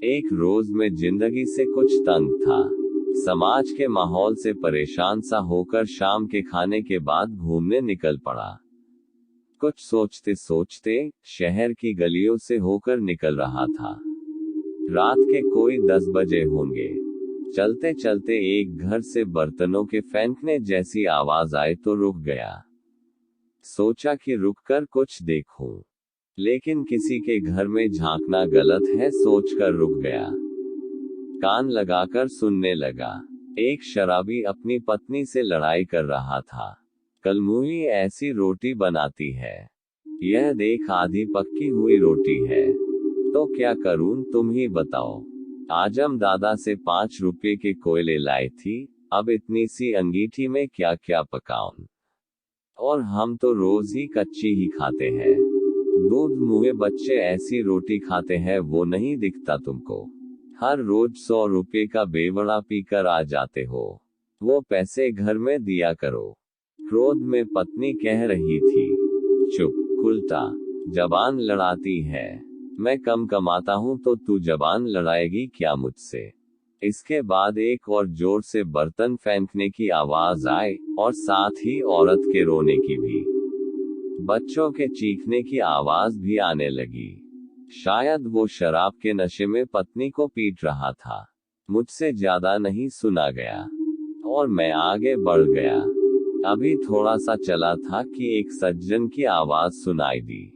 एक रोज में जिंदगी से कुछ तंग था। समाज के माहौल से परेशान सा होकर शाम के खाने के बाद घूमने निकल पड़ा। कुछ सोचते सोचते शहर की गलियों से होकर निकल रहा था। रात के कोई 10 बजे होंगे। चलते चलते एक घर से बर्तनों के फेंकने जैसी आवाज आई तो रुक गया। सोचा कि रुककर कुछ देखूं, लेकिन किसी के घर में झांकना गलत है सोचकर रुक गया। कान लगाकर सुनने लगा। एक शराबी अपनी पत्नी से लड़ाई कर रहा था। कलमुही ऐसी रोटी बनाती है, यह देख आधी पक्की हुई रोटी है, तो क्या करूं तुम ही बताओ। आजम दादा से 5 रुपए के कोयले लाई थी, अब इतनी सी अंगीठी में क्या क्या पकाऊं। और हम तो रोज ही कच्ची ही खाते हैं। दूध मुहे बच्चे ऐसी रोटी खाते हैं, वो नहीं दिखता तुमको। हर रोज 100 रुपए का बेवड़ा पीकर आ जाते हो, वो पैसे घर में दिया करो। क्रोध में पत्नी कह रही थी, चुप कुलटा, जबान लड़ाती है। मैं कम कमाता हूं तो तू जबान लड़ाएगी क्या मुझसे। इसके बाद एक और जोर से बर्तन फेंकने की आवाज आई और साथ ही औरत के रोने की भी। बच्चों के चीखने की आवाज भी आने लगी। शायद वो शराब के नशे में पत्नी को पीट रहा था। मुझसे ज्यादा नहीं सुना गया और मैं आगे बढ़ गया। अभी थोड़ा सा चला था कि एक सज्जन की आवाज सुनाई दी।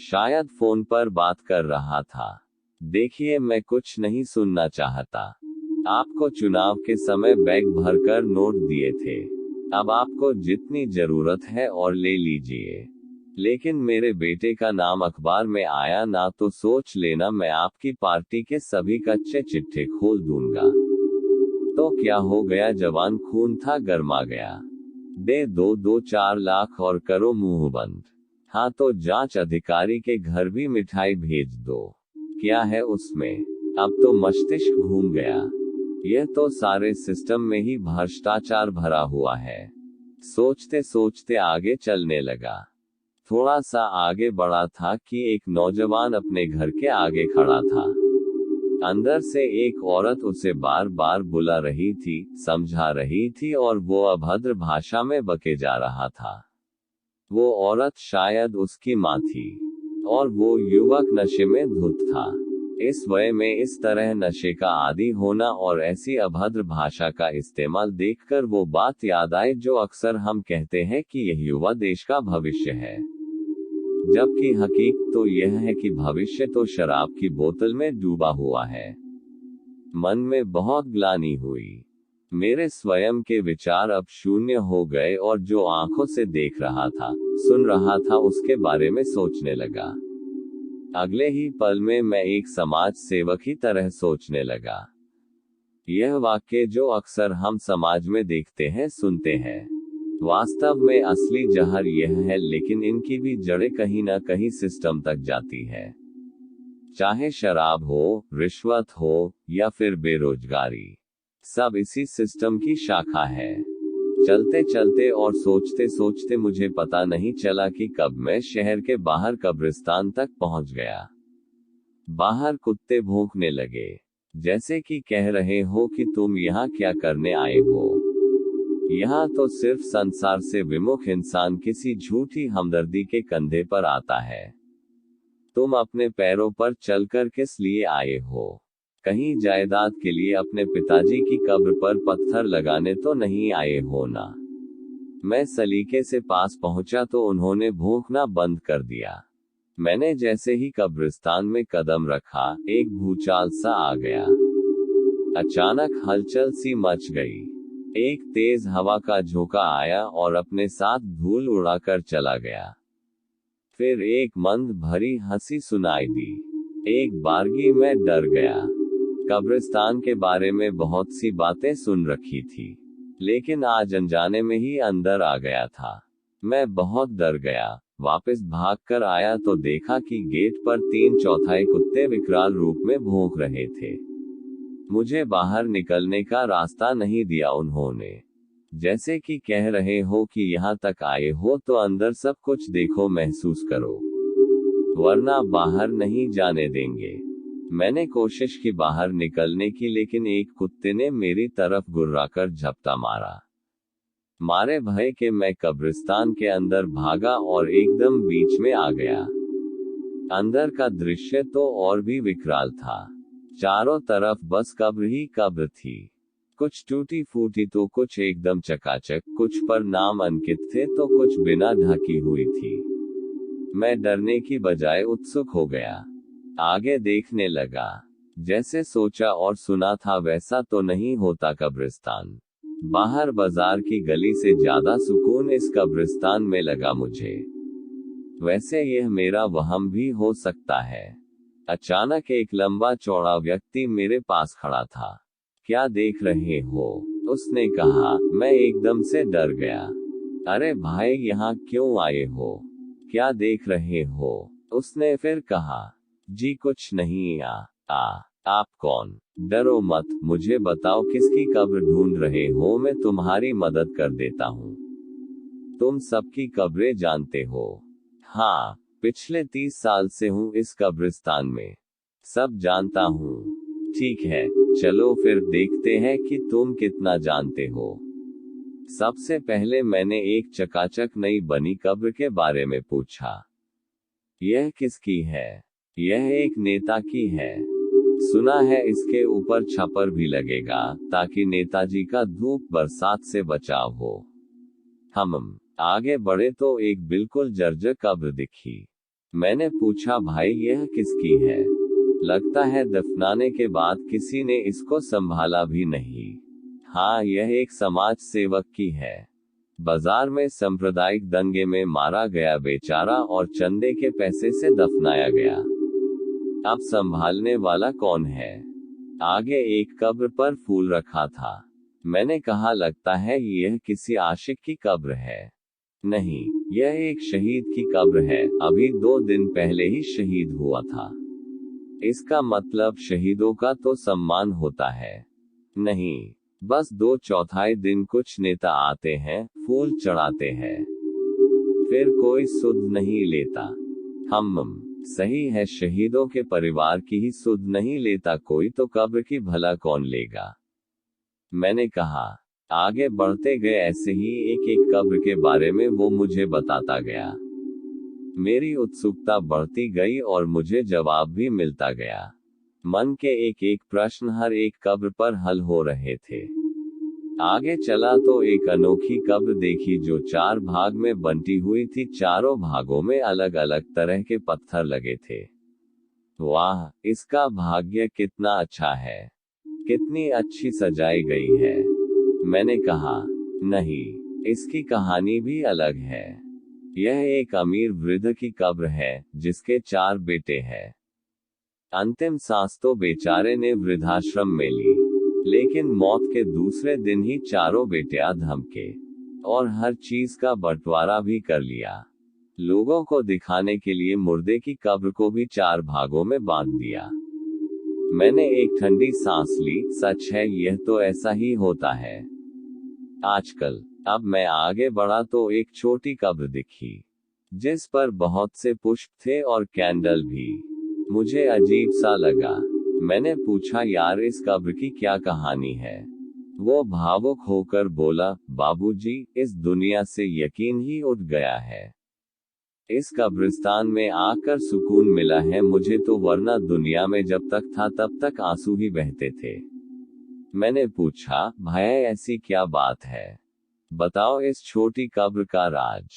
शायद फोन पर बात कर रहा था। देखिए, मैं कुछ नहीं सुनना चाहता। आपको चुनाव के समय बैग भरकर नोट दिए थे, अब आपको जितनी जरूरत है और ले लीजिए। लेकिन मेरे बेटे का नाम अखबार में आया ना तो सोच लेना मैं आपकी पार्टी के सभी कच्चे चिट्ठे खोल दूंगा। तो क्या हो गया, जवान खून था गरमा गया। दे दो 2-4 लाख और करो मुंह बंद। हाँ तो जांच अधिकारी के घर भी मिठाई भेज दो। क्या है उसमें, अब तो मस्तिष्क घूम गया। यह तो सारे सिस्टम में ही भ्रष्टाचार भरा हुआ है। सोचते सोचते आगे चलने लगा। थोड़ा सा आगे बढ़ा था कि एक नौजवान अपने घर के आगे खड़ा था। अंदर से एक औरत उसे बार बार बुला रही थी, समझा रही थी और वो अभद्र भाषा में बके जा रहा था। वो औरत शायद उसकी माँ थी और वो युवक नशे में धुत था। इस वय में इस तरह नशे का आदी होना और ऐसी अभद्र भाषा का इस्तेमाल देखकर वो बात याद आई जो अक्सर हम कहते हैं कि यह युवा देश का भविष्य है, जबकि हकीकत तो यह है कि भविष्य तो शराब की बोतल में डूबा हुआ है। मन में बहुत ग्लानि हुई। मेरे स्वयं के विचार अब शून्य हो गए और जो आंखों से देख रहा था, सुन रहा था, उसके बारे में सोचने लगा। अगले ही पल में मैं एक समाज सेवक की तरह सोचने लगा। यह वाक्य जो अक्सर हम समाज में देखते हैं, सुनते हैं, वास्तव में असली जहर यह है, लेकिन इनकी भी जड़ें कहीं ना कहीं सिस्टम तक जाती है। चाहे शराब हो, रिश्वत हो या फिर बेरोजगारी, सब इसी सिस्टम की शाखा है। चलते चलते और सोचते सोचते मुझे पता नहीं चला कि कब मैं शहर के बाहर कब्रिस्तान तक पहुंच गया। बाहर कुत्ते भौंकने लगे, जैसे कि कह रहे हो कि तुम यहाँ क्या करने आए हो। यहाँ तो सिर्फ संसार से विमुख इंसान किसी झूठी हमदर्दी के कंधे पर आता है। तुम अपने पैरों पर चलकर किस लिए आए हो? कहीं जायदाद के लिए अपने पिताजी की कब्र पर पत्थर लगाने तो नहीं आए हो ना। मैं सलीके से पास पहुंचा तो उन्होंने भौंकना बंद कर दिया। मैंने जैसे ही कब्रिस्तान में कदम रखा, एक भूचाल सा आ गया। अचानक हलचल सी मच गई। एक तेज हवा का झोंका आया और अपने साथ धूल उड़ाकर चला गया। फिर एक मंद भरी हंसी सुनाई दी। एक बारगी मैं डर गया। कब्रिस्तान के बारे में बहुत सी बातें सुन रखी थी, लेकिन आज अनजाने में ही अंदर आ गया था। मैं बहुत डर गया। वापस भाग कर आया तो देखा कि गेट पर 3/4 कुत्ते विकराल रूप में भौंक रहे थे। मुझे बाहर निकलने का रास्ता नहीं दिया उन्होंने, जैसे कि कह रहे हो कि यहाँ तक आए हो तो अंदर सब कुछ देखो, महसूस करो, वरना बाहर नहीं जाने देंगे। मैंने कोशिश की बाहर निकलने की, लेकिन एक कुत्ते ने मेरी तरफ गुर्राकर झपटा मारा। मारे भय के मैं कब्रिस्तान के अंदर भागा और एकदम बीच में आ गया। अंदर का दृश्य तो और भी विकराल था। चारों तरफ बस कब्र ही कब्र थी। कुछ टूटी फूटी तो कुछ एकदम चकाचक, कुछ पर नाम अंकित थे तो कुछ बिना ढकी हुई थी। मैं डरने की बजाय उत्सुक हो गया। आगे देखने लगा। जैसे सोचा और सुना था वैसा तो नहीं होता कब्रिस्तान। बाहर बाजार की गली से ज्यादा सुकून इस कब्रिस्तान में लगा मुझे। वैसे यह मेरा वहम भी हो सकता है। अचानक एक लंबा चौड़ा व्यक्ति मेरे पास खड़ा था। क्या देख रहे हो? उसने कहा। मैं एकदम से डर गया। अरे भाई, यहाँ क्यों आए हो? क्या देख रहे हो? उसने फिर कहा। जी कुछ नहीं। आप कौन? डरो मत, मुझे बताओ किसकी कब्र ढूंढ रहे हो, मैं तुम्हारी मदद कर देता हूँ। तुम सबकी कब्रें जानते हो? हाँ, पिछले 30 साल से हूँ इस कब्रिस्तान में। सब जानता हूँ। ठीक है, चलो फिर देखते हैं कि तुम कितना जानते हो। सबसे पहले मैंने एक चकाचक नई बनी कब्र के बारे में पूछा। यह किसकी है? यह एक नेता की है। सुना है इसके ऊपर छप्पर भी लगेगा ताकि नेताजी का धूप बरसात से बचाव हो। हम आगे बढ़े तो एक बिल्कुल जर्जर कब्र दिखी। मैंने पूछा, भाई यह किसकी है? लगता है दफनाने के बाद किसी ने इसको संभाला भी नहीं। हाँ, यह एक समाज सेवक की है। बाजार में सांप्रदायिक दंगे में मारा गया बेचारा और चंदे के पैसे से दफनाया गया। अब संभालने वाला कौन है? आगे एक कब्र पर फूल रखा था। मैंने कहा, लगता है यह किसी आशिक की कब्र है। नहीं, यह एक शहीद की कब्र है। अभी 2 दिन पहले ही शहीद हुआ था। इसका मतलब शहीदों का तो सम्मान होता है। नहीं, बस 2/4 दिन कुछ नेता आते हैं, फूल चढ़ाते हैं, फिर कोई सुध नहीं लेता। हम सही है, शहीदों के परिवार की ही सुध नहीं लेता कोई, तो कब्र की भला कौन लेगा? मैंने कहा। आगे बढ़ते गए ऐसे ही एक एक कब्र के बारे में वो मुझे बताता गया। मेरी उत्सुकता बढ़ती गई और मुझे जवाब भी मिलता गया। मन के एक एक प्रश्न हर एक कब्र पर हल हो रहे थे। आगे चला तो एक अनोखी कब्र देखी जो 4 भाग में बंटी हुई थी। चारों भागों में अलग अलग तरह के पत्थर लगे थे। वाह, इसका भाग्य कितना अच्छा है, कितनी अच्छी सजाई गई है। मैंने कहा। नहीं, इसकी कहानी भी अलग है। यह एक अमीर वृद्ध की कब्र है जिसके 4 बेटे हैं। अंतिम सांस तो बेचारे ने वृद्धाश्रम में ली, लेकिन मौत के दूसरे दिन ही चारों बेटे धमके और हर चीज का बंटवारा भी कर लिया। लोगों को दिखाने के लिए मुर्दे की कब्र को भी 4 भागों में बांट दिया। मैंने एक ठंडी सांस ली। सच है, यह तो ऐसा ही होता है आजकल। अब मैं आगे बढ़ा तो एक छोटी कब्र दिखी जिस पर बहुत से पुष्प थे और कैंडल भी। मुझे अजीब सा लगा। मैंने पूछा, यार इस कब्र की क्या कहानी है? वो भावुक होकर बोला, बाबूजी, इस दुनिया से यकीन ही उठ गया है। इस कब्रिस्तान में आकर सुकून मिला है मुझे तो, वरना दुनिया में जब तक था तब तक आंसू ही बहते थे। मैंने पूछा, भाई ऐसी क्या बात है? बताओ इस छोटी कब्र का राज।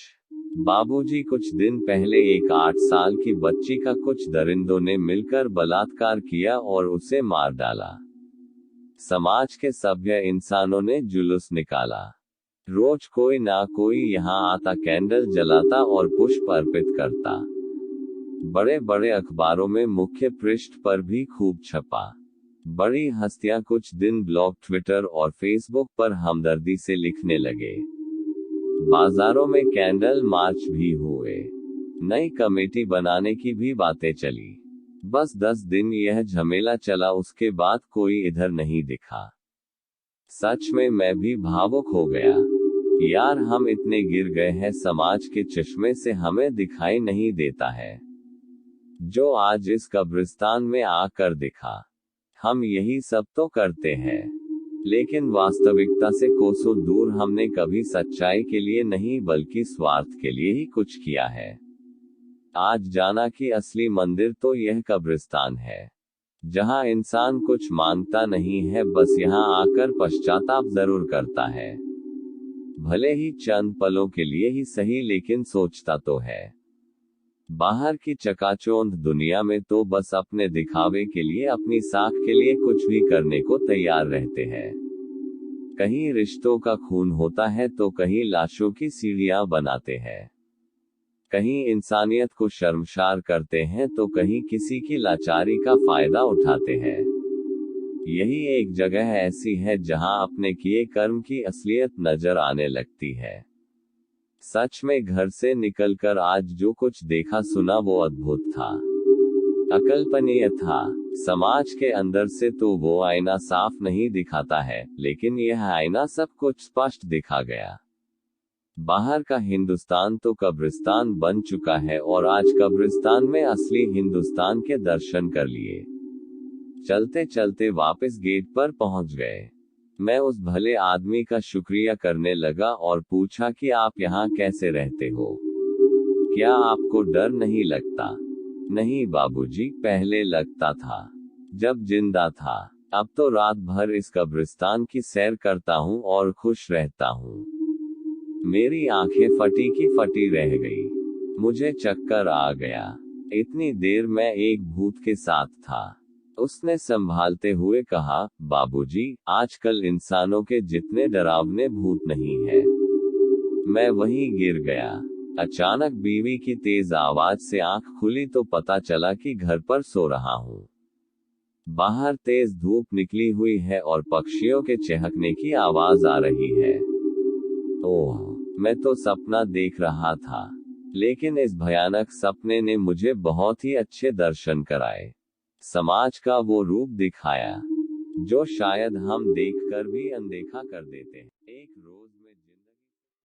बाबूजी, कुछ दिन पहले एक 8 साल की बच्ची का कुछ दरिंदों ने मिलकर बलात्कार किया और उसे मार डाला। समाज के सभ्य इंसानों ने जुलूस निकाला। रोज कोई ना कोई यहाँ आता, कैंडल जलाता और पुष्प अर्पित करता। बड़े बड़े अखबारों में मुख्य पृष्ठ पर भी खूब छपा। बड़ी हस्तियां कुछ दिन ब्लॉग, ट्विटर और फेसबुक पर हमदर्दी से लिखने लगे। बाजारों में कैंडल मार्च भी हुए। नई कमेटी बनाने की भी बातें चली। बस 10 दिन यह झमेला चला, उसके बाद कोई इधर नहीं दिखा। सच में मैं भी भावुक हो गया। यार, हम इतने गिर गए हैं, समाज के चश्मे से हमें दिखाई नहीं देता है। जो आज इस कब्रिस्तान में आकर दिखा। हम यही सब तो करते हैं, लेकिन वास्तविकता से कोसों दूर हमने कभी सच्चाई के लिए नहीं बल्कि स्वार्थ के लिए ही कुछ किया है। आज जाना कि असली मंदिर तो यह कब्रिस्तान है, जहां इंसान कुछ मांगता नहीं है, बस यहां आकर पश्चाताप जरूर करता है। भले ही चंद पलों के लिए ही सही, लेकिन सोचता तो है। बाहर की चकाचौंध दुनिया में तो बस अपने दिखावे के लिए, अपनी साख के लिए कुछ भी करने को तैयार रहते हैं। कहीं रिश्तों का खून होता है तो कहीं लाशों की सीढ़ियां बनाते हैं। कहीं इंसानियत को शर्मसार करते हैं तो कहीं किसी की लाचारी का फायदा उठाते हैं। यही एक जगह ऐसी है जहां अपने किए कर्म की असलियत नजर आने लगती है। सच में घर से निकलकर आज जो कुछ देखा सुना वो अद्भुत था, अकल्पनीय था। समाज के अंदर से तो वो आईना साफ नहीं दिखाता है, लेकिन यह आईना सब कुछ स्पष्ट दिखा गया। बाहर का हिंदुस्तान तो कब्रिस्तान बन चुका है और आज कब्रिस्तान में असली हिंदुस्तान के दर्शन कर लिए। चलते चलते वापस गेट पर पहुंच गए। मैं उस भले आदमी का शुक्रिया करने लगा और पूछा कि आप यहाँ कैसे रहते हो? क्या आपको डर नहीं लगता? नहीं बाबूजी, पहले लगता था जब जिंदा था। अब तो रात भर इस कब्रिस्तान की सैर करता हूँ और खुश रहता हूँ। मेरी आंखें फटी की फटी रह गई। मुझे चक्कर आ गया। इतनी देर मैं एक भूत के साथ था। उसने संभालते हुए कहा, बाबूजी, आजकल इंसानों के जितने डरावने भूत नहीं है। मैं वहीं गिर गया। अचानक बीवी की तेज आवाज से आंख खुली तो पता चला कि घर पर सो रहा हूँ। बाहर तेज धूप निकली हुई है और पक्षियों के चहकने की आवाज आ रही है। ओह, मैं तो सपना देख रहा था, लेकिन इस भयानक सपने ने मुझे बहुत ही अच्छे दर्शन कराए। समाज का वो रूप दिखाया जो शायद हम देखकर भी अनदेखा कर देते हैं। एक रोज में